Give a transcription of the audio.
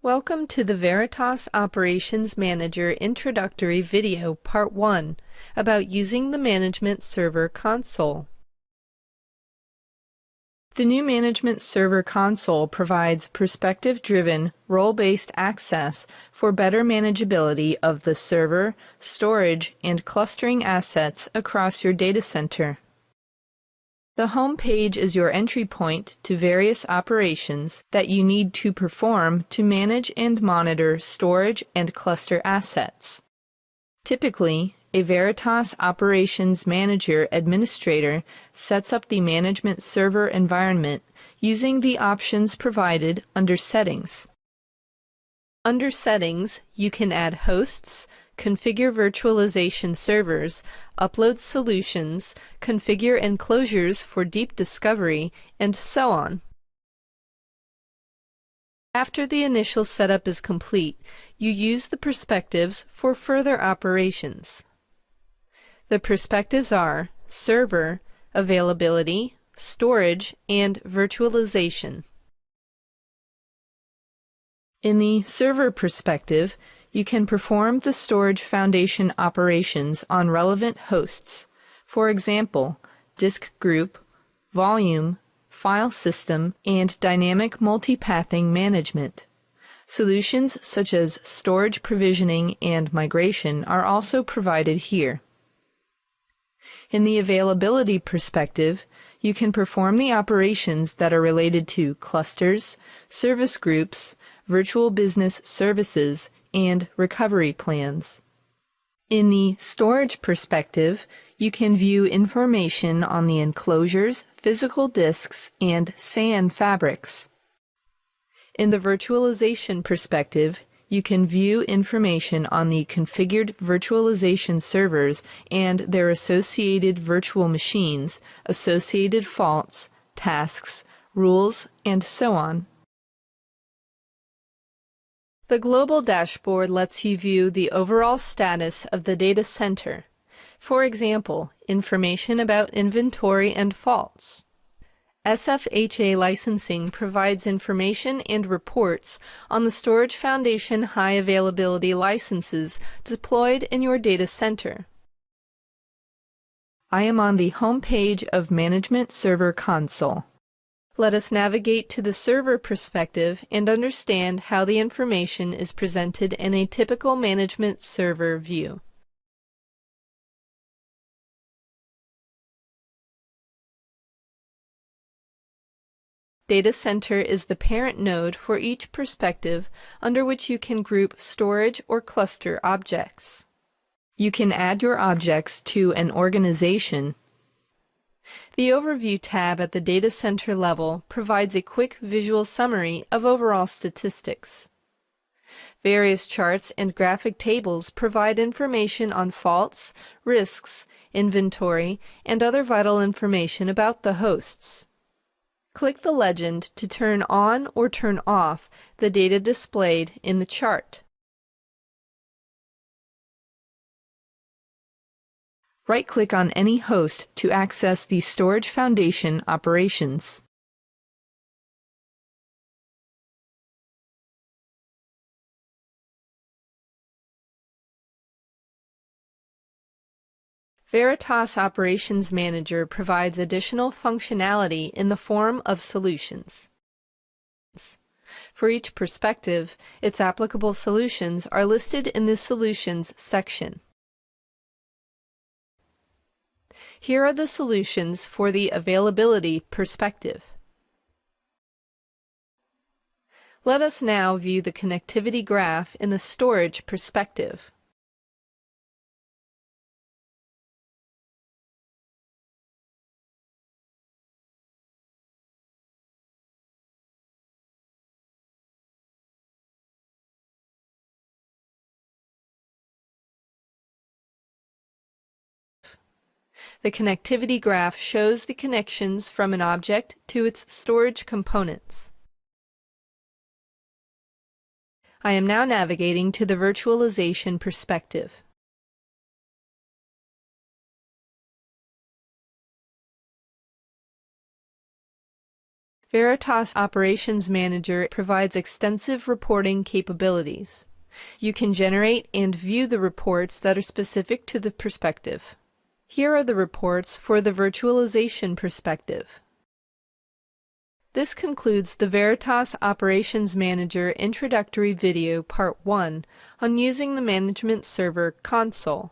Welcome to the Veritas Operations Manager Introductory Video Part 1 about using the Management Server Console. The new Management Server Console provides perspective-driven, role-based access for better manageability of the server, storage, and clustering assets across your data center. The home page is your entry point to various operations that you need to perform to manage and monitor storage and cluster assets. Typically, a Veritas Operations Manager administrator sets up the management server environment using the options provided under Settings. Under Settings, you can add hosts, configure virtualization servers, upload solutions, configure enclosures for deep discovery, and so on. After the initial setup is complete, you use the perspectives for further operations. The perspectives are server, availability, storage, and virtualization. In the server perspective, you can perform the storage foundation operations on relevant hosts, for example, disk group, volume, file system, and dynamic multipathing management. Solutions such as storage provisioning and migration are also provided here. In the availability perspective, you can perform the operations that are related to clusters, service groups, virtual business services, and recovery plans. In the storage perspective, you can view information on the enclosures, physical disks, and SAN fabrics. In the virtualization perspective, you can view information on the configured virtualization servers and their associated virtual machines, associated faults, tasks, rules, and so on. The global dashboard lets you view the overall status of the data center. For example, information about inventory and faults. SFHA licensing provides information and reports on the Storage Foundation high availability licenses deployed in your data center. I am on the home page of Management Server Console. Let us navigate to the server perspective and understand how the information is presented in a typical management server view. Data Center is the parent node for each perspective under which you can group storage or cluster objects. You can add your objects to an organization. The Overview tab at the data center level provides a quick visual summary of overall statistics. Various charts and graphic tables provide information on faults, risks, inventory, and other vital information about the hosts. Click the legend to turn on or turn off the data displayed in the chart. Right-click on any host to access the Storage Foundation operations. Veritas Operations Manager provides additional functionality in the form of solutions. For each perspective, its applicable solutions are listed in the Solutions section. Here are the solutions for the availability perspective. Let us now view the connectivity graph in the storage perspective. The connectivity graph shows the connections from an object to its storage components. I am now navigating to the virtualization perspective. Veritas Operations Manager provides extensive reporting capabilities. You can generate and view the reports that are specific to the perspective. Here are the reports for the virtualization perspective. This concludes the Veritas Operations Manager Introductory Video Part 1 on using the Management Server console.